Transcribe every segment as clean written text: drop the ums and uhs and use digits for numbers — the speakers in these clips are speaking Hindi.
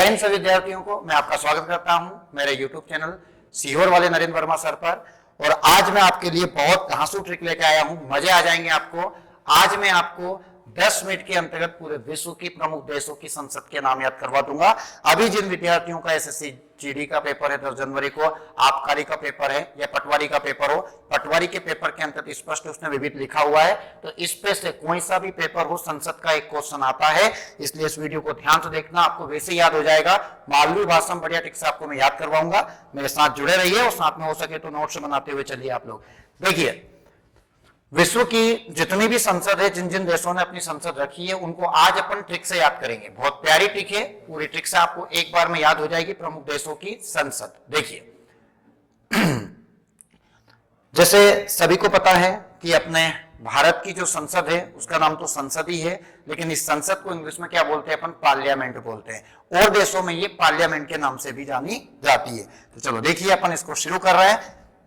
हिंद सभी विद्यार्थियों को मैं आपका स्वागत करता हूं मेरे YouTube चैनल सीहोर वाले नरेंद्र वर्मा सर पर। और आज मैं आपके लिए बहुत धांसू ट्रिक लेके आया हूं, मजे आ जाएंगे आपको। आज मैं आपको 10 मिनट के अंतर्गत पूरे विश्व की प्रमुख देशों की संसद के नाम याद करवा दूंगा। अभी जिन विद्यार्थियों का एसएससी जीडी का पेपर है 10 जनवरी को, आबकारी का पेपर है या पटवारी का पेपर हो, पटवारी के पेपर के अंतर्गत स्पष्ट उसने विविध लिखा हुआ है, तो इस पे से कोई सा भी पेपर हो संसद का एक क्वेश्चन आता है। इसलिए इस वीडियो को ध्यान से देखना, आपको वैसे याद हो जाएगा। मालवी भाषा बढ़िया ट्रिक से आपको मैं याद करवाऊंगा। मेरे साथ जुड़े रहिए और साथ में हो सके तो नोट्स बनाते हुए चलिए आप लोग। देखिए, विश्व की जितनी भी संसद है, जिन जिन देशों ने अपनी संसद रखी है, उनको आज अपन ट्रिक से याद करेंगे। बहुत प्यारी ट्रिक है, पूरी ट्रिक से आपको एक बार में याद हो जाएगी प्रमुख देशों की संसद। देखिए, जैसे सभी को पता है कि अपने भारत की जो संसद है उसका नाम तो संसद ही है, लेकिन इस संसद को इंग्लिश में क्या बोलते हैं अपन? पार्लियामेंट बोलते हैं। और देशों में ये पार्लियामेंट के नाम से भी जानी जाती है। तो चलो देखिए, अपन इसको शुरू कर रहे हैं,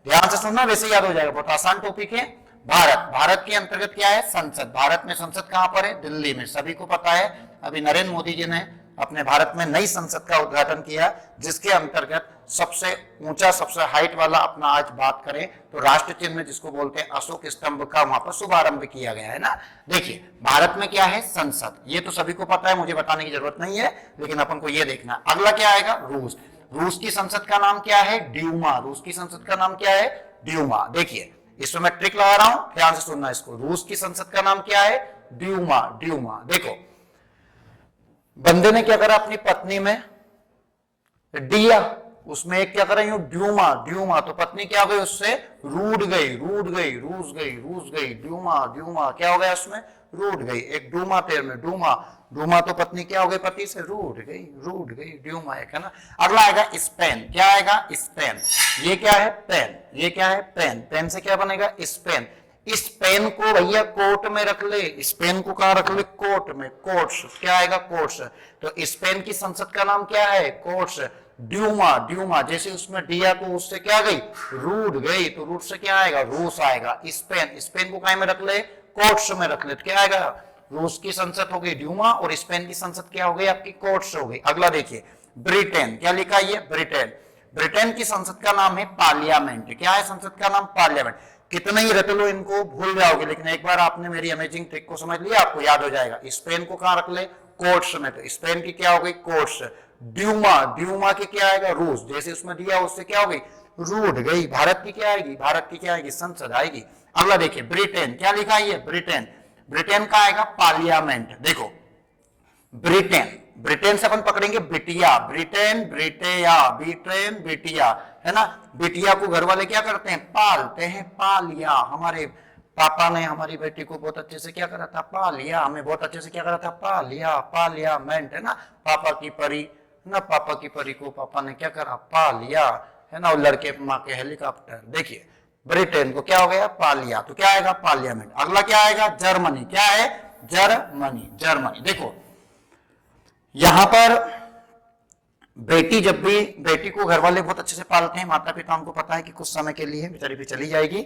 ध्यान से सुनना, वैसे याद हो जाएगा। बहुत आसान टॉपिक है। भारत के अंतर्गत क्या है? संसद। भारत में संसद कहां पर है? दिल्ली में। सभी को पता है, अभी नरेंद्र मोदी जी ने अपने भारत में नई संसद का उद्घाटन किया, जिसके अंतर्गत सबसे ऊंचा, सबसे हाइट वाला, अपना आज बात करें तो राष्ट्र चिन्ह जिसको बोलते हैं अशोक स्तंभ का, वहां पर शुभारंभ किया गया है ना। देखिए, भारत में क्या है? संसद। ये तो सभी को पता है, मुझे बताने की जरूरत नहीं है, लेकिन अपन को ये देखना। अगला क्या आएगा? रूस। रूस की संसद का नाम क्या है? ड्यूमा। रूस की संसद का नाम क्या है? ड्यूमा। देखिए, इसमें मैं ट्रिक लगा रहा हूं, ध्यान से सुनना इसको। रूस की संसद का नाम क्या है? ड्यूमा। ड्यूमा। देखो, बंदे ने क्या करा अपनी पत्नी में? दिया। उसमें एक क्या करा? यूं ड्यूमा। ड्यूमा। तो पत्नी क्या हो गई? उससे रूठ गई, रूठ गई, रूस गई, रूस गई। ड्यूमा। ड्यूमा क्या हो गया? उसमें रूठ गई। एक डूमा तेर में डूमा। डूमा तो पत्नी क्या हो गई? पति से रूठ गई, रूठ गई। ड्यूमा एक है ना। अगला आएगा स्पेन। क्या आएगा? स्पेन। ये क्या है? पेन। ये क्या है? पेन। पेन से क्या बनेगा? स्पेन। इस पेन को भैया कोर्ट में रख ले। स्पेन को कहां रख ले? कोर्ट में। कोर्ट्स। क्या आएगा? कोर्ट्स। तो स्पेन की संसद का नाम क्या है? कोर्ट्स। ड्यूमा। ड्यूमा जैसे उसमें दिया तो उससे क्या गई? रूठ गई। तो रूट से क्या आएगा? रूस आएगा। स्पेन। स्पेन को कहां में रख ले? कोर्ट्स में रख ले। तो क्या आएगा? रूस की संसद हो गई ड्यूमा और स्पेन की संसद क्या हो गई? आपकी कोर्ट्स हो गई। अगला देखिए, ब्रिटेन। क्या लिखा है? ब्रिटेन। ब्रिटेन की संसद का नाम है पार्लियामेंट। क्या है संसद का नाम? पार्लियामेंट। कितने ही रट लो इनको, भूल जाओगे, लेकिन एक बार आपने मेरी अमेजिंग ट्रिक को समझ लिया, आपको याद हो जाएगा। स्पेन को कहां रख ले? कोर्ट्स में। तो स्पेन की क्या हो गई? कोर्ट्स। ड्यूमा। ड्यूमा की क्या आएगा? रूस। जैसे उसमें दिया उससे क्या हो गई? रूठ गई। भारत की क्या आएगी? भारत की क्या आएगी? संसद आएगी। अगला देखिए, ब्रिटेन। क्या लिखा है? ब्रिटेन। ब्रिटेन का आएगा पार्लियामेंट। देखो, ब्रिटेन। ब्रिटेन से अपन पकड़ेंगे बिटिया। ब्रिटेन, ब्रिटेया, ब्रिटेन, बिटिया, है ना। बिटिया को घर वाले क्या करते हैं? पालते हैं। पालिया। हमारे पापा ने हमारी बेटी को बहुत अच्छे से क्या करा था? पालिया। हमें बहुत अच्छे से क्या करा था? पालिया। पार्लियामेंट, है ना। पापा की परी ना, पापा की परी को पापा ने क्या करा? पालिया, है ना। और लड़के माँ के हेलीकॉप्टर। देखिए, ब्रिटेन को क्या हो गया? पालिया। तो क्या आएगा? पार्लियामेंट। अगला क्या आएगा? जर्मनी। क्या है? जर्मनी। जर्मनी। देखो, यहां पर बेटी, जब भी बेटी को घर वाले बहुत अच्छे से पालते हैं, माता पिता उनको पता है कि कुछ समय के लिए बेचारी भी चली जाएगी।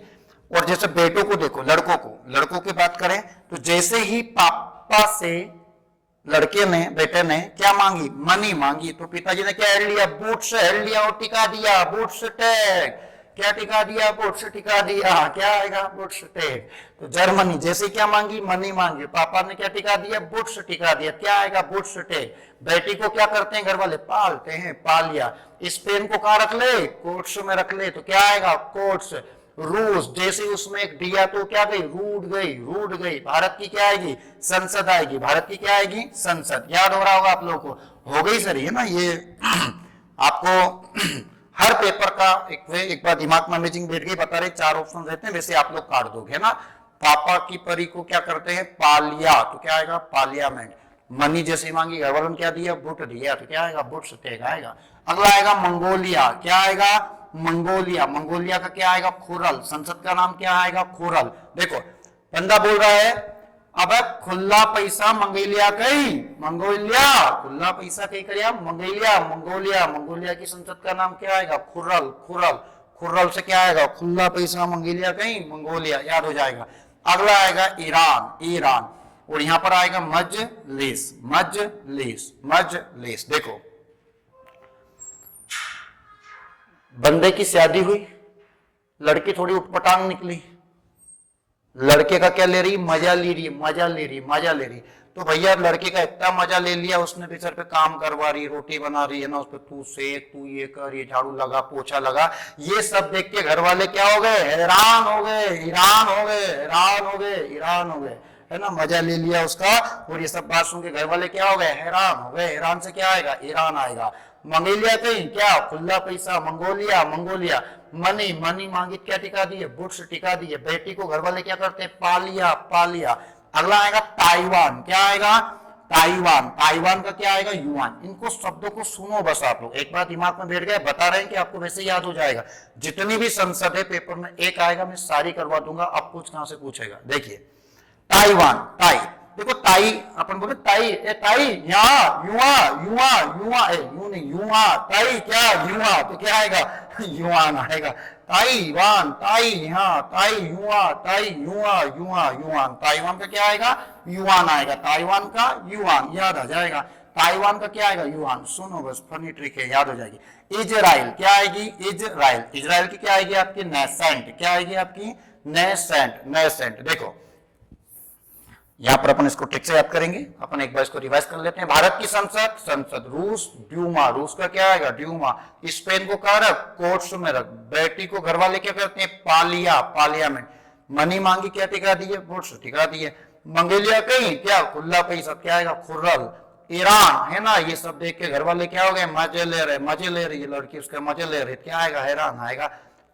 और जैसे बेटों को देखो, लड़कों की बात करें तो जैसे ही पापा से लड़के ने, बेटे ने क्या मांगी? मनी मांगी, तो पिताजी ने क्या हेल लिया? बूट्स हेल लिया और टिका दिया। Boots tag. क्या टिका दिया? बूट्स टिका दिया। क्या आएगा? Boots tag. तो जर्मनी जैसे क्या मांगी? मनी मांगी, पापा ने क्या टिका दिया? बूट्स टिका दिया। क्या आएगा? Boots tag. बेटी को क्या करते हैं घर वाले? पालते हैं। पालिया। स्पेन को कहां रख ले? कोर्ट्स में रख ले। तो क्या आएगा? कोर्ट्स। रूस जैसे उसमें एक दिया तो क्या गई? रूठ गई, रूठ गई। भारत की क्या आएगी? संसद आएगी। भारत की क्या आएगी? संसद। याद हो रहा होगा आप लोगों को, हो गई सर, है ना। ये आपको हर पेपर का एक बार दिमाग में इमेजिंग बैठ गई, बता रहे 4 ऑप्शन रहते हैं, वैसे आप लोग काट दोगे, है ना। पापा की परी को क्या करते हैं? पालिया। तो क्या आएगा? पार्लियामेंट। मनी जैसे मांगी, घर वालों ने क्या दिया? बुट दिया। तो क्या आएगा? बुट स्टेग आएगा। अगला आएगा मंगोलिया। क्या आएगा? मंगोलिया। मंगोलिया का क्या आएगा? खुरल। संसद का नाम क्या आएगा? खुरल। देखो, बंदा बोल रहा है, अब खुला पैसा मंगोलिया कहीं, मंगोलिया खुला पैसा कहीं करिया मंगोलिया। मंगोलिया। मंगोलिया की संसद का नाम क्या आएगा? खुरल। खुरल। खुरल से क्या आएगा? खुला पैसा मंगोलिया कहीं, मंगोलिया। याद हो जाएगा। अगला आएगा ईरान। ईरान। और यहां पर आएगा मजलिस। मजलिस। मजलिस। देखो, बंदे की शादी हुई, लड़की थोड़ी उठपटांग निकली, लड़के का क्या ले रही, मजा ले रही, मजा ले रही, मजा ले रही। तो भैया लड़के का इतना मजा ले लिया, उसने भी सर पे काम करवा रही, रोटी बना रही है ना, उस पर तू सेक, तू ये कर, ये झाड़ू लगा, पोछा लगा, ये सब देख के घर वाले क्या हो गए, हैरान हो गए, ईरान हो गए, हैरान हो गए, ईरान हो गए, है ना, मजा ले लिया उसका। और ये सब बात सुन के घर वाले क्या हो गए, हैरान हो गए। हैरान से क्या आएगा, ईरान आएगा। मंगोलिया कहीं क्या, खुला पैसा, मंगोलिया, मंगोलिया, मनी, मनी मांगी, क्या टिका दी है, बुट्स टिका दी है। बेटी को घर वाले क्या करते हैं, पालिया, पालिया। अगला आएगा ताइवान, क्या आएगा, ताइवान, ताइवान का क्या आएगा, युआन। इनको शब्दों को सुनो बस आप लोग, एक बार दिमाग में बैठ गए, बता रहे हैं कि आपको वैसे याद हो जाएगा। जितनी भी संसद है पेपर में एक आएगा, मैं सारी करवा दूंगा, अब कुछ कहां से पूछेगा। देखिए ताइवान, ताई, देखो ताई, अपन बोले ताई, ए ताई, यहाँ, युआ, युआ, युआ, यू नहीं, युआ, ताई क्या, युआ, तो क्या आएगा, युआन आएगा। ताइवान, ताई, यहाँ, ताई, युआ, ताई, युआ, युआ, युआन। ताइवान का क्या आएगा, युआन आएगा। ताइवान का युआन याद आ जाएगा। ताइवान का क्या आएगा, युआन। सुनो बस, फनी ट्रिक है, याद हो जाएगी। इजराइल क्या आएगी, इजराइल। इजराइल की क्या आएगी आपकी, नेसेंट, क्या आएगी आपकी, नेसेंट, नेसेंट। देखो यहां पर अपन इसको ठीक से याद करेंगे, अपन एक बार इसको रिवाइज कर लेते हैं। भारत की संसद, संसद। रूस, ड्यूमा, रूस का क्या आएगा, ड्यूमा। स्पेन को कहा रख, कोर्ट्स में रख। बेटी को घर वाले क्या करते हैं, पालिया, पार्लियामेंट। मनी मांगी, क्या टिका दी है, वोट्स टिका दी है। मंगोलिया कहीं क्या, खुला पैसा, क्या आएगा, खुर्रल। ईरान है ना, ये सब देख के घर वाले क्या हो गए, मजे ले रहे, मजे ले रही है लड़की, उसके मजे ले रही, क्या आएगा, हैरान आएगा।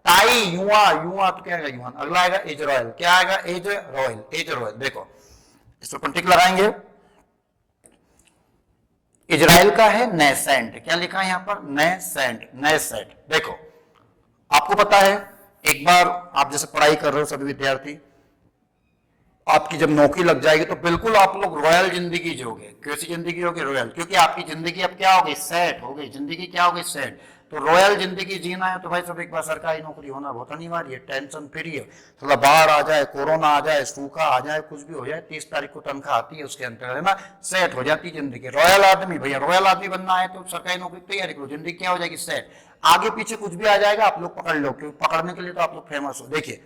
ताई, युआ, युआ तो क्या आएगा, युआन। अगला आएगा इजराइल, क्या आएगा, इजराइल, इजराइल। देखो इस पर पंटिक लगाएंगे। इजराइल का है नेसेंट, क्या लिखा है यहां पर, नेसेंट, नेसेंट। देखो आपको पता है, एक बार आप जैसे पढ़ाई कर रहे हो सभी विद्यार्थी, आपकी जब नौकरी लग जाएगी तो बिल्कुल आप लोग रॉयल जिंदगी जियोगे। कैसी जिंदगी होगी, रॉयल, क्योंकि आपकी जिंदगी अब क्या हो गई, सेट हो गई, जिंदगी क्या हो गई, सेट। तो रॉयल जिंदगी जीना है तो भाई सब एक बार सरकारी नौकरी होना बहुत अनिवार्य है, टेंशन फ्री है। थोड़ा बाढ़ आ जाए, कोरोना आ जाए, सूखा आ जाए, कुछ भी हो जाए, 30 तारीख को तनख्वाह आती है, उसके अंतर है ना, सेट हो जाती जिंदगी। रॉयल आदमी, भैया रॉयल आदमी बनना है तो सरकारी नौकरी की तैयारी करो, जिंदगी क्या हो जाएगी, सेट। आगे पीछे कुछ भी आ जाएगा, आप लोग पकड़ लो, क्योंकि पकड़ने के लिए तो आप लोग फेमस हो। देखिए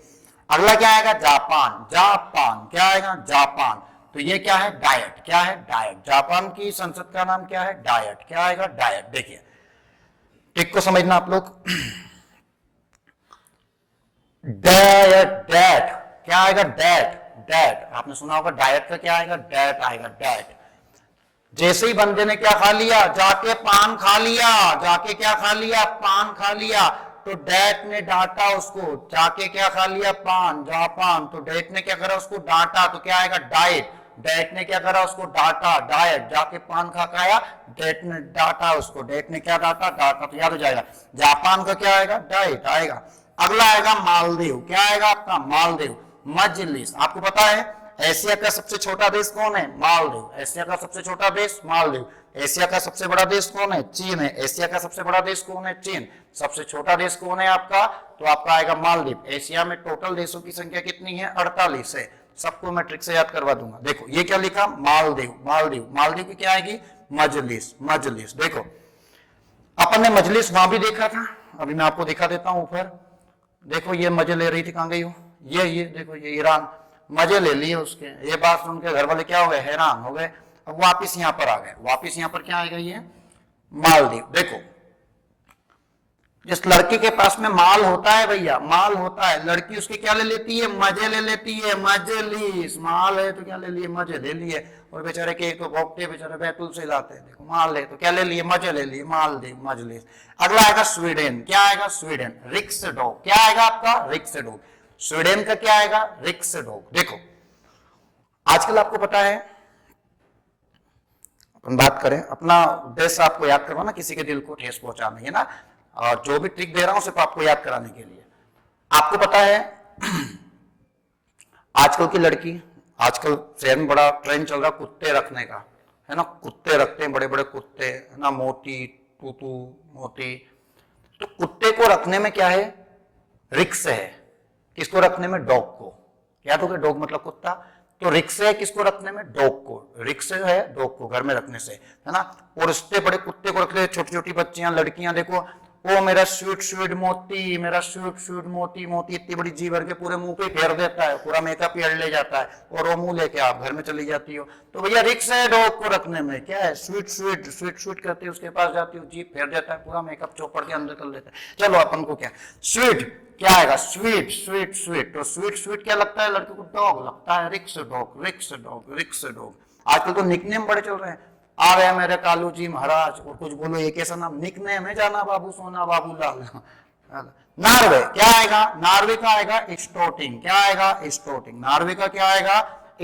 अगला क्या आएगा, जापान, जापान क्या आएगा, जापान। तो ये क्या है, डाइट, क्या है, डाइट। जापान की संसद का नाम क्या है, डाइट, क्या आएगा, डाइट। देखिए टिक को समझना आप लोग। डाइट, डैट, क्या आएगा, डैट, डैट। आपने सुना होगा डाइट का क्या आएगा, डैट आएगा, डैट। जैसे ही बंदे ने क्या खा लिया, जाके पान खा लिया, जाके क्या खा लिया, पान खा लिया, तो डैट ने डांटा उसको, जाके क्या खा लिया, पान, जापान। तो डैट ने क्या करा, उसको डांटा, तो क्या आएगा, डाइट। डैट ने क्या करा, उसको डांटा, डाइट। जाके पान खा खाया, डैट ने डांटा उसको, डैट ने क्या डांटा, डांटा। तो याद हो जाएगा, जापान का क्या आएगा, डाइट आएगा। अगला आएगा मालदीव, क्या आएगा आपका, मालदीव, मजलिस। आपको पता है एशिया का सबसे छोटा देश कौन है, मालदीव। एशिया का सबसे छोटा देश मालदीव। एशिया का सबसे बड़ा देश कौन है, चीन है। एशिया का सबसे बड़ा देश कौन है, चीन। सबसे छोटा देश कौन है आपका, तो आपका आएगा मालदीव। एशिया में टोटल देशों की संख्या कितनी है, 48 है। सबको मैं ट्रिक से याद करवा दूंगा। देखो ये क्या लिखा, मालदीव, मालदीव। मालदीव की क्या आएगी, मजलिस, मजलिस। देखो अपन ने मजलिस वहां भी देखा था, अभी मैं आपको दिखा देता हूं ऊपर। देखो ये मजे ले रही थी, कहां गई हो, ये देखो, ये ईरान, मजे ले लिए उसके। ये बात सुन के घर वाले क्या हो गए, हैरान हो गए। अब वापिस यहां पर आ गए, वापिस यहां पर क्या आएगा, ये मालदीव। देखो जिस लड़की के पास में माल होता है भैया, माल होता है, लड़की उसके क्या ले लेती है, मजे ले लेती है, मजलिस। माल है तो क्या ले लिए, मजे ले लिए। और बेचारे के तो भोगते बेचारे बैतुल से लाते हैं, देखो माल है तो क्या ले लिए, मजे ले लिए, मालदीव, मजलिस। अगला आएगा स्वीडन, क्या आएगा, स्वीडन, रिक्सडॉग। क्या आएगा आपका, रिक्सडॉग। स्वीडन का क्या आएगा, रिक्सडॉग। देखो आजकल आपको पता है, अपन बात करें, अपना उद्देश्य आपको याद करवाना, किसी के दिल को ठेस पहुंचाना है ना, और जो भी ट्रिक दे रहा हूं सिर्फ आपको याद कराने के लिए। आपको पता है आजकल की लड़की, आजकल शहर में बड़ा ट्रेंड चल रहा कुत्ते रखने का, है ना, कुत्ते रखते हैं, बड़े बड़े कुत्ते, है ना, मोती, तूतू, मोती। तो कुत्ते को रखने में क्या है, रिक्स है। किसको रखने में, डॉग को। याद हो गया, डॉग मतलब कुत्ता। तो रिक्स है किसको रखने में, डॉग को। रिक्स है डॉग को घर में रखने से, है ना। और इससे बड़े कुत्ते को रख ले, छोटी छोटी बच्चियां, लड़कियां देखो ओ मेरा स्वीट स्वीट मोती, मेरा स्वीट स्वीट मोती मोती, इतनी बड़ी जी भर के पूरे मुंह पे फेर देता है, पूरा मेकअप ही ले जाता है, और वो मुंह लेके आप घर में चली जाती हो। तो भैया रिक्स है डॉग को रखने में, क्या है, स्वीट स्वीट स्वीट स्वीट करती है, उसके पास जाती हो, जीभ फेर देता है, पूरा मेकअप चौपड़ के अंदर कर लेता है। चलो अपन को क्या स्वीट क्या आएगा, स्वीट स्वीट स्वीट। तो स्वीट स्वीट क्या लगता है लड़के को, डॉग लगता है, रिक्स डॉग रिक्स डॉग रिक्स डॉग। आजकल तो निकनेम बड़े चल रहे हैं, आ गए मेरे कालू जी महाराज, और कुछ बोलो एक ऐसा नाम निकनेम है, जाना बाबू सोना बाबू लाल। नार्वे क्या आएगा, नार्वे का आएगा स्टोटिंग, क्या आएगा स्टोटिंग, नार्वे का क्या आएगा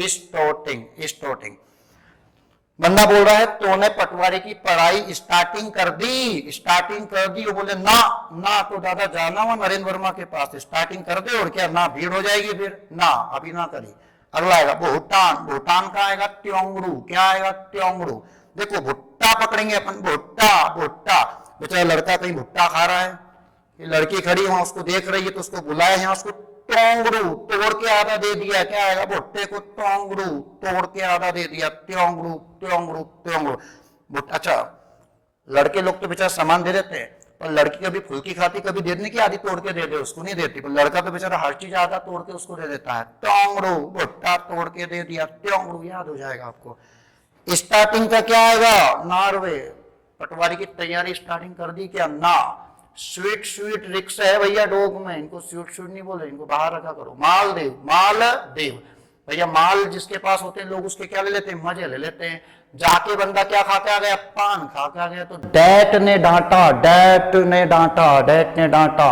स्टोटिंग स्टोटिंग। बंदा बोल रहा है तूने पटवारी की पढ़ाई स्टार्टिंग कर दी, स्टार्टिंग कर दी, वो बोले ना ना तो दादा जाना हुआ नरेंद्र वर्मा के पास, स्टार्टिंग कर दे, और क्या ना भीड़ हो जाएगी फिर, ना अभी ना करी। अगला आएगा भूटान, भूटान का आएगा त्योंगड़ू, क्या आएगा त्योंगड़ू। देखो भुट्टा पकड़ेंगे अपन, भुट्टा भुट्टा, बेचारा लड़का कहीं भुट्टा खा रहा है, ये लड़की खड़ी वहां उसको देख रही है, तो उसको बुलाया है, उसको टोंगड़ू तोड़ के आधा दे दिया, क्या आएगा भुट्टे को टोंगड़ू तोड़ के आधा दे दिया, त्योंगड़ू त्योंगड़ू त्योंगड़ू। अच्छा लड़के लोग तो बेचारा सामान दे देते हैं, पर लड़की कभी फुल्की खाती, कभी देने की आधी तोड़ के दे दे उसको नहीं देती, पर लड़का तो बेचारा हर चीज आधा तोड़ के उसको दे देता है। टोंगड़ू भुट्टा तोड़ के दे दिया, त्योंगड़ू याद हो जाएगा आपको। स्टार्टिंग का क्या आएगा नार्वे, पटवारी की तैयारी स्टार्टिंग कर दी क्या, ना। स्वीट स्वीट रिक्स है भैया डॉग में, इनको स्वीट स्वीट नहीं बोले, इनको बाहर रखा करो। मालदेव, मालदेव भैया, माल जिसके पास होते हैं लोग उसके क्या ले लेते हैं, मजे ले लेते हैं। जाके बंदा क्या खा के आ गया, पान खा के आ गया, तो डैट ने डांटा, डैट ने डांटा, डैट ने डांटा।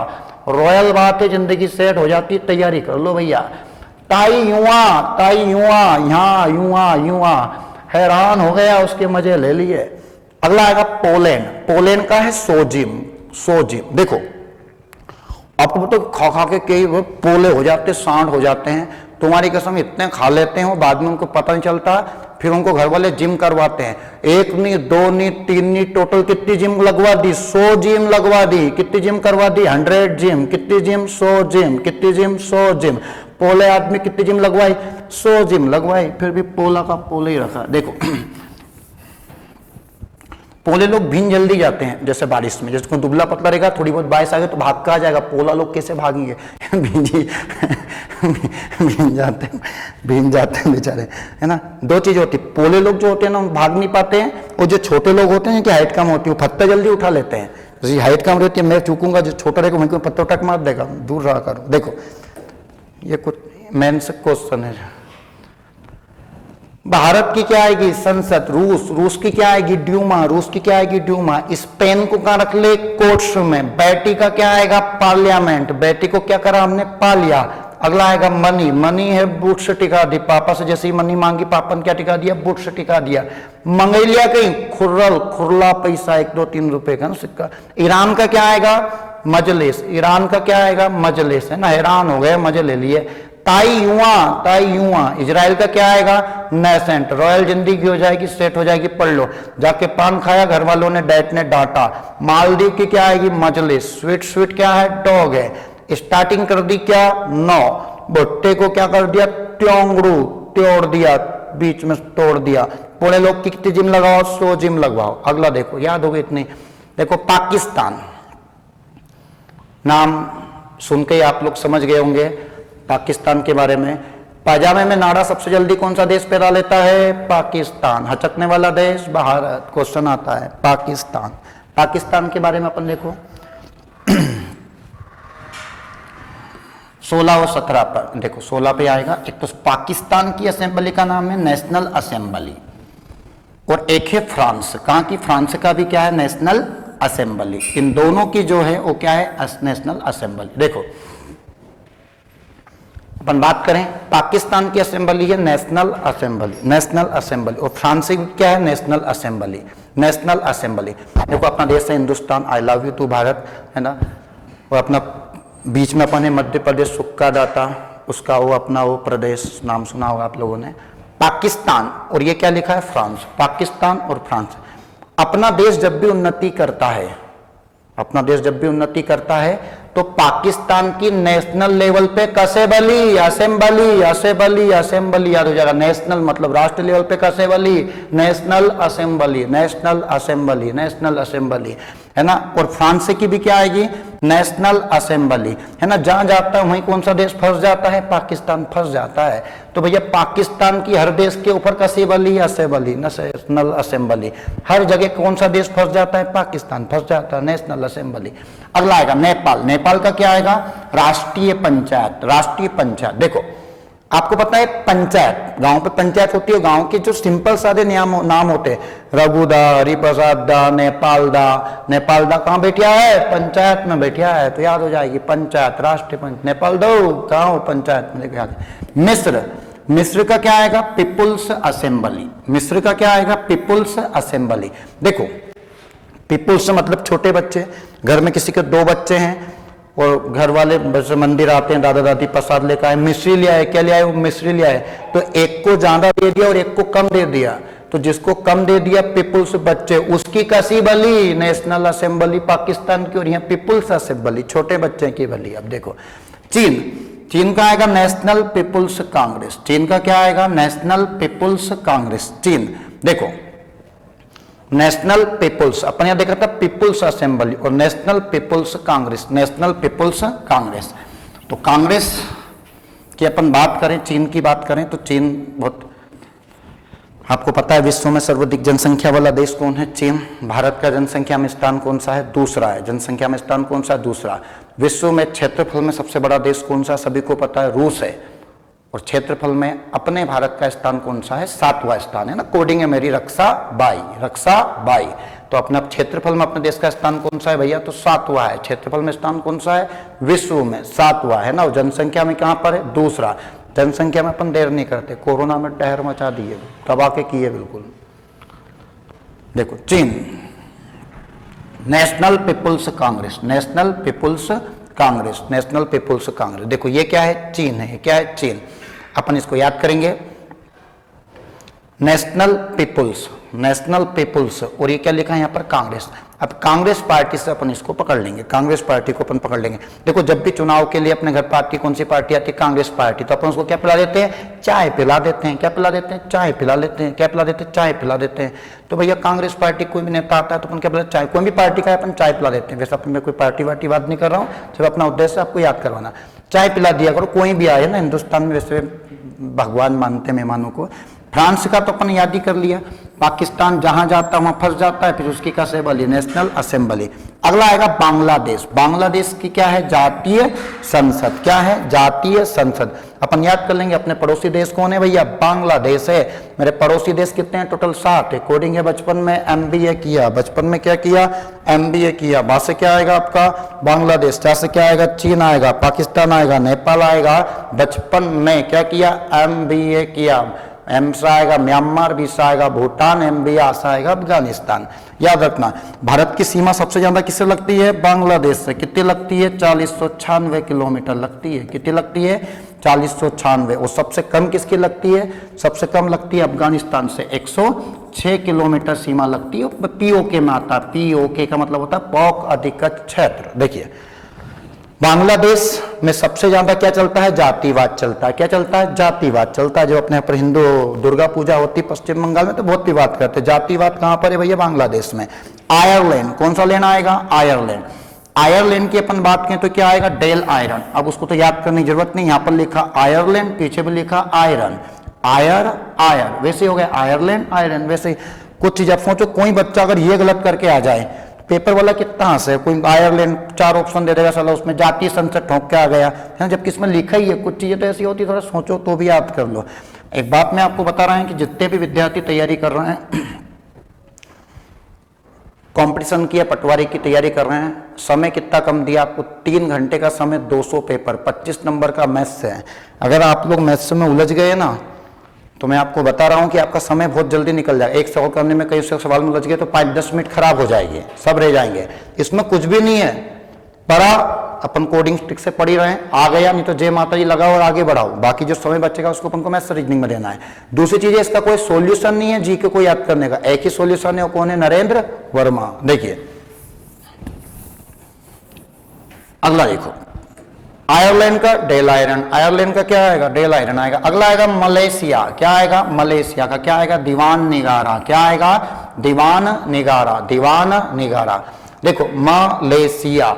रॉयल बात है, जिंदगी सेट हो जाती, तैयारी कर लो भैया। ताई युआ, ताई युआ, यहाँ युआ युआ, हैरान हो गया, उसके मजे ले लिए। अगला आएगा पोलैंड, पोलैंड का है सोजिम, सोजिम। देखो आपको तो खा खा के कई पोले हो जाते, सांड हो जाते हैं, तुम्हारी कसम इतने खा लेते हैं, बाद में उनको पता नहीं चलता, फिर उनको घर वाले जिम करवाते हैं, एक नहीं दो नहीं तीन नहीं, टोटल कितनी जिम लगवा दी, 100 जिम लगवा दी। कितनी जिम करवा दी, 100 जिम। कितनी जिम, 100 जिम। कितनी जिम, 100 जिम। पोले आदमी कितनी जिम लगवाई, 100 जिम लगवाई, फिर भी पोला का पोले ही रखा। देखो पोले लोग भीन जल्दी जाते हैं, जैसे बारिश में, जैसे कोई दुबला पतला रहेगा, थोड़ी बहुत बारिश आ गई तो भाग का आ जाएगा, पोला लोग कैसे भागेंगे भींजी भीन जाते हैं बेचारे, है ना। दो चीज होती, पोले लोग जो होते हैं ना भाग नहीं पाते हैं, और जो छोटे लोग होते हैं जिनकी हाइट कम होती है वो पत्ते जल्दी उठा लेते हैं। जैसे हाइट कम रहती है, मैं चूकूंगा, जो छोटा रहेगा वहीं को पत्ता उठा के मार देगा, दूर रहा करो। देखो ये कुछ मेन से क्वेश्चन है। भारत की क्या आएगी संसद, रूस, रूस की क्या आएगी ड्यूमा, रूस की क्या आएगी ड्यूमा। स्पेन को कहां रख ले, कोर्ट्स में। बैटी का क्या आएगा पार्लियामेंट, बैटी को क्या करा हमने, पा लिया। अगला आएगा मनी, मनी है बूट से टिका दी, पापा से जैसे ही मनी मांगी पापा ने क्या टिका दिया, बूट से टिका दिया। मंगेलिया कहीं खुर्रल, खुरला पैसा 1-2-3 रुपए का ना सिक्का। ईरान का क्या आएगा मजलिस, ईरान का क्या आएगा मजलिस, है ना, हैरान हो गए मजे ले लिए। ताई युआ, ताई युआ। इजराइल का क्या आएगा नेसेंट, रॉयल जिंदगी हो जाएगी, सेट हो जाएगी, पढ़ लो। जाके पान खाया, घर वालों ने डैट ने डांटा। मालदीव की क्या आएगी मजलिस, स्वीट स्वीट क्या है डॉग है। स्टार्टिंग कर दी क्या 9, भुट्टे को क्या कर दिया त्योंगड़ू, तोड़ दिया, बीच में तोड़ दिया। पुणे लोग की कितनी जिम लगाओ, 100 जिम लगवाओ। अगला देखो, याद होगी इतनी। देखो पाकिस्तान, नाम सुन के आप लोग समझ गए होंगे पाकिस्तान के बारे में। पाजामे में नाड़ा सबसे जल्दी कौन सा देश पैदा लेता है, पाकिस्तान। हचकने वाला देश भारत, क्वेश्चन आता है पाकिस्तान। पाकिस्तान के बारे में अपन देखो 16 और 17 पर देखो, 16 पे आएगा। एक तो पाकिस्तान की असेंबली का नाम है नेशनल असेंबली, और एक है फ्रांस, कहां की, फ्रांस का भी क्या है नेशनल असेंबली। इन दोनों की जो है वो क्या है नेशनल असेंबली। देखो अपन बात करें, पाकिस्तान की असेंबली है नेशनल असेंबली, नेशनल असेंबली, और फ्रांस की क्या है नेशनल असेंबली, नेशनल असेंबली। देखो अपना देश है Hindustan, I love you too Bharat, है ना। और अपना बीच में अपन है मध्य प्रदेश, सुक्का दाता, उसका वो अपना वो प्रदेश नाम सुना होगा आप लोगों ने, पाकिस्तान। और ये क्या लिखा है फ्रांस, पाकिस्तान और फ्रांस। अपना देश जब भी उन्नति करता है, अपना देश जब भी उन्नति करता है तो तो पाकिस्तान की नेशनल लेवल पे कसेबली असेंबली असेंबली असेंबली याद हो जाएगा। नेशनल मतलब राष्ट्र लेवल पे कसेबली, national assembly, national assembly, national assembly, है ना। और फ्रांस की भी क्या आएगी, नेशनल असेंबली, है ना। जहां जाता है वहीं कौन सा देश फंस जाता है, पाकिस्तान फंस जाता है। तो भैया पाकिस्तान की हर देश के ऊपर कसेबली असेंबली, नेशनल असेंबली, हर जगह कौन सा देश फंस जाता है, पाकिस्तान फंस जाता है, नेशनल असेंबली। अगला आएगा नेपाल। नेपाल का क्या आएगा, राष्ट्रीय पंचायत, राष्ट्रीय पंचायत। देखो आपको पता है पंचायत, गांव पे पंचायत होती है, गांव के जो सिंपल सादे नाम होते हैं, रघुदा, हरिप्रसाद दा, नेपाल दा। नेपाल दा कहाँ बैठा है, पंचायत में बैठा है, तो याद हो जाएगी पंचायत, राष्ट्रीय पंचायत। नेपाल दो गांव पंचायत में देखा। मिस्र, मिस्र का क्या आएगा, पीपुल्स असेंबली। मिस्र का क्या आएगा, पीपुल्स असेंबली। देखो पीपुल्स मतलब छोटे बच्चे, घर में किसी के 2 बच्चे हैं और घर वाले मंदिर आते हैं, दादा दादी प्रसाद लेकर आए, मिश्री ले आए, क्या ले आए, वो मिश्री ले आए, तो एक को ज्यादा दे दिया और एक को कम दे दिया, तो जिसको कम दे दिया पीपुल्स बच्चे, उसकी कसी बली, नेशनल असेंबली पाकिस्तान की, और यहाँ पीपुल्स असेंबली छोटे बच्चे की बली। अब देखो चीन, चीन का आएगा नेशनल पीपुल्स कांग्रेस। चीन का क्या आएगा, नेशनल पीपुल्स कांग्रेस। चीन देखो नेशनल पीपुल्स, अपन यहां देखा था पीपुल्स असेंबली और national People's congress, national People's congress. तो कांग्रेस की अपन बात करें, चीन की बात करें, तो चीन बहुत आपको पता है विश्व में सर्वाधिक जनसंख्या वाला देश कौन है, चीन। भारत का जनसंख्या में स्थान कौन सा है, दूसरा है। जनसंख्या में स्थान कौन सा है, दूसरा। विश्व में क्षेत्रफल में सबसे बड़ा देश कौन सा, सभी को पता है, रूस है। और क्षेत्रफल में अपने भारत का स्थान कौन सा है, 7वां स्थान है ना। कोडिंग है मेरी रक्षा बाई, रक्षा बाई। तो अपना क्षेत्रफल में अपने देश का स्थान कौन सा है भैया, तो 7वां है। क्षेत्रफल में स्थान कौन सा है, विश्व में 7वां है ना। और जनसंख्या में कहां पर है, दूसरा। जनसंख्या में अपन देर नहीं करते, कोरोना में टहर मचा दिए, तबाह के किए बिल्कुल। देखो चीन, national People's congress, national People's congress, national People's congress. देखो ये क्या है, चीन है, क्या है, चीन। अपन इसको याद करेंगे, नेशनल पीपुल्स, नेशनल पीपुल्स, और ये क्या लिखा है यहाँ पर, कांग्रेस। अब कांग्रेस पार्टी से अपन इसको पकड़ लेंगे, कांग्रेस पार्टी को अपन पकड़ लेंगे। देखो जब भी चुनाव के लिए अपने घर पार्टी, कौन सी पार्टी आती है, कांग्रेस पार्टी, तो अपन उसको क्या पिला देते हैं, चाय पिला देते हैं। क्या पिला देते हैं, चाय पिला लेते हैं। क्या पिला देते हैं, चाय पिला देते हैं। तो भैया कांग्रेस पार्टी कोई भी नेता आता है तो अपन क्या पिला, चाय, कोई भी पार्टी का अपन चाय पिला देते हैं। वैसे अपन में कोई पार्टी वार्टी बात नहीं कर रहा हूँ, सिर्फ अपना उद्देश्य आपको याद करवाना। चाय पिला दिया करो, कोई भी आए ना हिंदुस्तान में, वैसे भगवान मानते मेहमानों को। फ्रांस का तो अपन याद ही कर लिया, पाकिस्तान जहां जाता है वहां फंस जाता है, फिर उसकी क्या असेंबली, नेशनल असेंबली। अगला आएगा बांग्लादेश। बांग्लादेश की क्या है, जातीय संसद। क्या है, जातीय संसद। अपन याद कर लेंगे अपने पड़ोसी देश कौन है भैया, बांग्लादेश है। मेरे पड़ोसी देश कितने हैं, टोटल 7 है। कोडिंग है, बचपन में MBA किया, बचपन में क्या किया, MBA किया। बा से क्या आएगा आपका, बांग्लादेश। चा से क्या आएगा, चीन आएगा, पाकिस्तान आएगा, नेपाल आएगा। बचपन में क्या किया, MBA किया। एम से आएगा म्यांमार, बी से आएगा भूटान, MB से आएगा अफगानिस्तान। याद रखना, भारत की सीमा सबसे ज्यादा किससे लगती है, बांग्लादेश से। कितनी लगती है, 4096 किलोमीटर लगती है। कितनी लगती है, 4096। और सबसे कम किसकी लगती है, सबसे कम लगती है अफगानिस्तान से, 106 किलोमीटर सीमा लगती है। POK में आता है, POK का मतलब होता है पाक अधिकृत क्षेत्र। देखिए बांग्लादेश में सबसे ज्यादा क्या चलता है, जातिवाद चलता है। क्या चलता है, जातिवाद चलता है। जो अपने यहाँ पर हिंदू दुर्गा पूजा होती है पश्चिम बंगाल में, तो बहुत विवाद करते हैं। जातिवाद कहां पर है भैया, बांग्लादेश में। आयरलैंड, कौन सा लेना आएगा, आयरलैंड। आयरलैंड की अपन बात करें तो क्या आएगा, डेल आयरन। अब उसको तो याद करने की जरूरत नहीं, यहाँ पर लिखा आयरलैंड, पीछे भी लिखा आयरन, आयर आयर, वैसे हो गया आयरलैंड आयरन। वैसे कुछ चीज आप सोचो, कोई बच्चा अगर ये गलत करके आ जाए, पेपर वाला कितना हंसे, कोई आयरलैंड 4 ऑप्शन दे देगा, साला उसमें जातीय संसद ठोक के आ गया है, जबकि इसमें लिखा ही है। कुछ चीजें तो ऐसी होती है, थोड़ा सोचो तो भी याद कर लो। एक बात मैं आपको बता रहा हूं कि जितने भी विद्यार्थी तैयारी कर रहे हैं, कंपटीशन की या पटवारी की तैयारी कर रहे हैं, समय कितना कम दिया आपको, 3 घंटे का समय, 200 पेपर, 25 नंबर का मैथ्स है। अगर आप लोग मैथ्स में उलझ गए ना, तो मैं आपको बता रहा हूं कि आपका समय बहुत जल्दी निकल जाए। एक सवाल करने में कई सवाल में उलझ गए तो 5-10 मिनट खराब हो जाएंगे, सब रह जाएंगे। इसमें कुछ भी नहीं है, पढ़ा अपन कोडिंग स्टिक से पढ़ी रहे, आ गया, नहीं तो जय माता जी लगाओ और आगे बढ़ाओ। बाकी जो समय बचेगा उसको अपन को मैथ्स रीजनिंग में देना है। दूसरी चीज है, इसका कोई सॉल्यूशन नहीं है जीके को याद करने का, एक ही सॉल्यूशन है, वो कौन है, नरेंद्र वर्मा। देखिए अगला देखो, आयरलैंड का डेल आयरन, आयरलैंड का क्या आएगा, डेल आयरन आएगा। अगला आएगा मलेशिया, क्या आएगा, मलेशिया का क्या आएगा, दीवान निगारा, क्या आएगा, दीवान निगारा, दीवान निगारा। देखो मलेशिया,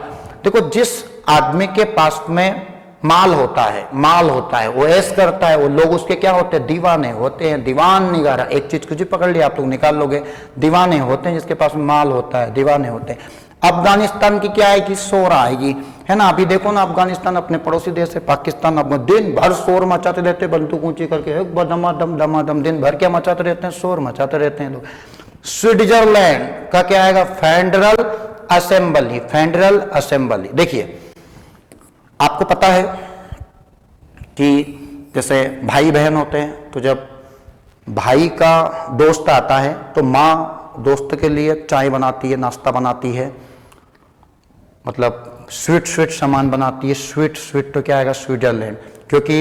देखो जिस आदमी के पास में माल होता है, माल होता है, वो ऐश करता है, वो लोग उसके क्या होते हैं, दीवाने होते हैं। दीवान निगारा, एक चीज कुछ भी पकड़ लिया आप लोग निकाल लोगे, दीवाने होते हैं, जिसके पास में माल होता है, दीवाने होते हैं। अफगानिस्तान की क्या आएगी, शोर आएगी, है ना। अभी देखो ना, अफगानिस्तान अपने पड़ोसी देश है पाकिस्तान, अब दिन भर शोर मचाते रहते हैं, बंदूक ऊंची करके दमादम दमादम, दिन भर क्या मचाते रहते हैं, शोर मचाते रहते हैं लोग। स्विट्जरलैंड का क्या आएगा, फेडरल असेंबली, फेडरल असेंबली। देखिए आपको पता है कि जैसे भाई बहन होते हैं, तो जब भाई का दोस्त आता है तो माँ दोस्त के लिए चाय बनाती है, नाश्ता बनाती है, मतलब स्वीट स्वीट सामान बनाती है। स्वीट स्वीट तो क्या आएगा, स्विट्जरलैंड, क्योंकि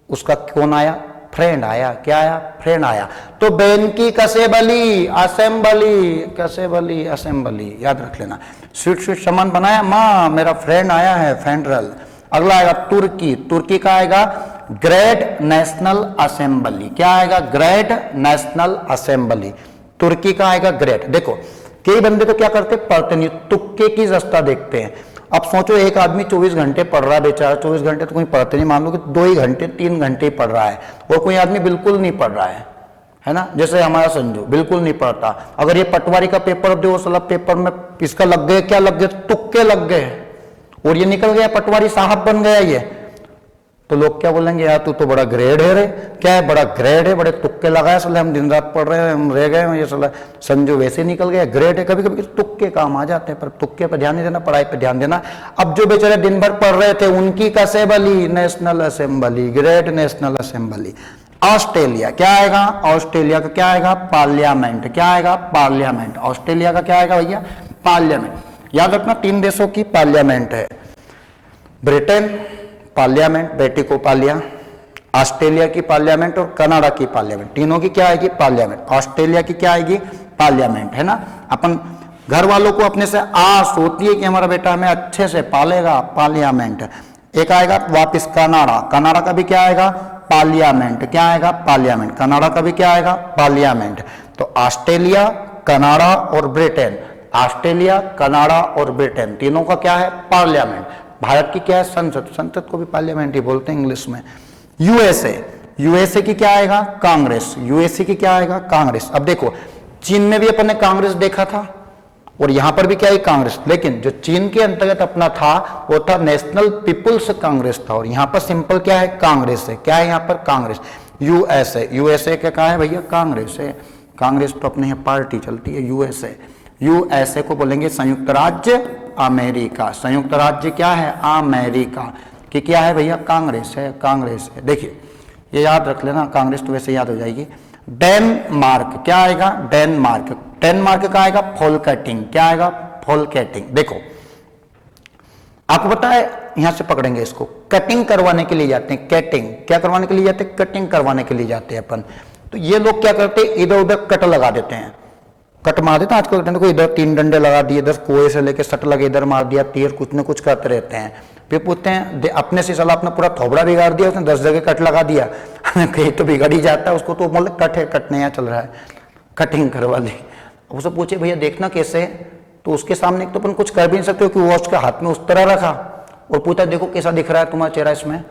उसका कौन आया, फ्रेंड आया, क्या आया, फ्रेंड आया। तो बहन की कसेबली असेंबली, कसेबली असेंबली, याद रख लेना। स्वीट स्वीट सामान बनाया, माँ मेरा फ्रेंड आया है, फेडरल। अगला आएगा तुर्की, तुर्की का आएगा ग्रेट नेशनल असेंबली, क्या आएगा, ग्रेट नेशनल असेंबली, तुर्की का आएगा ग्रेट। देखो कई बंदे तो क्या करते, पढ़ते नहीं, तुक्के की रास्ता देखते हैं। अब सोचो एक आदमी 24 घंटे पढ़ रहा है, बेचारा 24 घंटे तो कोई पढ़ते नहीं, मान लो कि 2 ही घंटे 3 घंटे ही पढ़ रहा है, और कोई आदमी बिल्कुल नहीं पढ़ रहा है ना। जैसे हमारा संजू बिल्कुल नहीं पढ़ता, अगर ये पटवारी का पेपर दो, साला पेपर में इसका लग गए, क्या लग गए, तुक्के लग गए, और ये निकल गया, पटवारी साहब बन गया ये, तो लोग क्या बोलेंगे, यार तू तो बड़ा ग्रेड है रे, क्या है, बड़ा ग्रेड है, बड़े तुक्के लगाए, साले हम दिन रात पढ़ रहे हैं, हम रह गए, ये साला संजू वैसे निकल गया, ग्रेड है। कभी कभी तुक्के काम आ जाते हैं, पर तुक्के पर ध्यान नहीं देना, पढ़ाई पर ध्यान देना। अब जो बेचारे दिन भर पढ़ रहे थे, उनकी assembly, national assembly, great national assembly. Australia क्या आएगा, ऑस्ट्रेलिया का क्या आएगा, पार्लियामेंट, क्या आएगा, पार्लियामेंट। ऑस्ट्रेलिया का क्या आएगा भैया, पार्लियामेंट। याद रखना 3 देशों की पार्लियामेंट है, ब्रिटेन पार्लियामेंट, बेटिकोपालिया, ऑस्ट्रेलिया की पार्लियामेंट और कनाडा की पार्लियामेंट, तीनों की क्या आएगी, पार्लियामेंट। ऑस्ट्रेलिया की क्या आएगी, पार्लियामेंट, है ना। अपन घर वालों को अपने से आस होती है कि हमारा बेटा हमें अच्छे से पालेगा, पार्लियामेंट। एक आएगा वापिस कनाडा, कनाडा का भी क्या आएगा, पार्लियामेंट, क्या आएगा, पार्लियामेंट, कनाडा का भी क्या आएगा, पार्लियामेंट। तो ऑस्ट्रेलिया, कनाडा और ब्रिटेन, ऑस्ट्रेलिया, कनाडा और ब्रिटेन, तीनों का क्या है, पार्लियामेंट। भारत की क्या है, संसद, संसद को भी पार्लियामेंट ही बोलते हैं इंग्लिश में। यूएसए, यूएसए की क्या आएगा, कांग्रेस, यूएसए की क्या आएगा, कांग्रेस। अब देखो चीन में भी अपन ने कांग्रेस देखा था, और यहां पर भी क्या है, कांग्रेस, लेकिन जो चीन के अंतर्गत अपना था वो था नेशनल पीपुल्स कांग्रेस था, और यहां पर सिंपल क्या है, कांग्रेस है, क्या है यहाँ पर, कांग्रेस। यूएसए, यूएसए क्या कहा है भैया, कांग्रेस है, कांग्रेस तो अपने यहाँ पार्टी चलती है, यूएसए। यूएसए को बोलेंगे संयुक्त राज्य अमेरिका, संयुक्त राज्य क्या है, अमेरिका कि क्या है भैया, कांग्रेस है, कांग्रेस है। देखिए ये याद रख लेना, कांग्रेस तो वैसे याद हो जाएगी। डेनमार्क क्या आएगा, डेनमार्क, डेनमार्क का आएगा फोलकैटिंग, क्या आएगा, फोलकैटिंग। देखो आपको पता है, यहां से पकड़ेंगे इसको, कटिंग करवाने के लिए जाते हैं, कटिंग क्या करवाने के लिए जाते हैं, कटिंग करवाने के लिए जाते हैं अपन। तो ये लोग क्या करते हैं, इधर उधर कट लगा देते हैं, कट मार देते हैं आजकल, को इधर 3 डंडे लगा दिए, इधर कुएं से लेके सट लगे, इधर मार दिया, तीर, कुछ न कुछ करते रहते हैं। फिर पूछते हैं अपने से, साला अपना पूरा थोबड़ा बिगाड़ दिया उसने, 10 जगह कट लगा दिया कहीं तो बिगड़ ही जाता है उसको, तो बोले कट है, कट नया चल रहा है, कटिंग करवा ली। उससे पूछे भैया देखना कैसे है, तो उसके सामने तो अपन कुछ कर भी नहीं सकते, क्योंकि वो उसके हाथ में उस तरह रखा, और पूछा देखो कैसा दिख रहा है तुम्हारा चेहरा इसमें,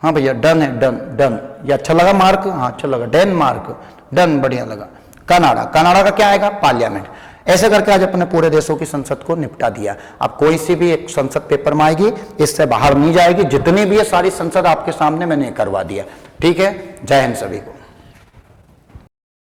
हाँ भैया डन है, डन डन, ये अच्छा लगा मार्क, हाँ अच्छा लगा, डेनमार्क डन, बढ़िया लगा। कनाडा, कनाडा का क्या आएगा, पार्लियामेंट। ऐसे करके आज अपने पूरे देशों की संसद को निपटा दिया। अब कोई सी भी एक संसद पेपर में आएगी, इससे बाहर नहीं जाएगी, जितनी भी है सारी संसद आपके सामने मैंने करवा दिया। ठीक है, जय हिंद सभी को।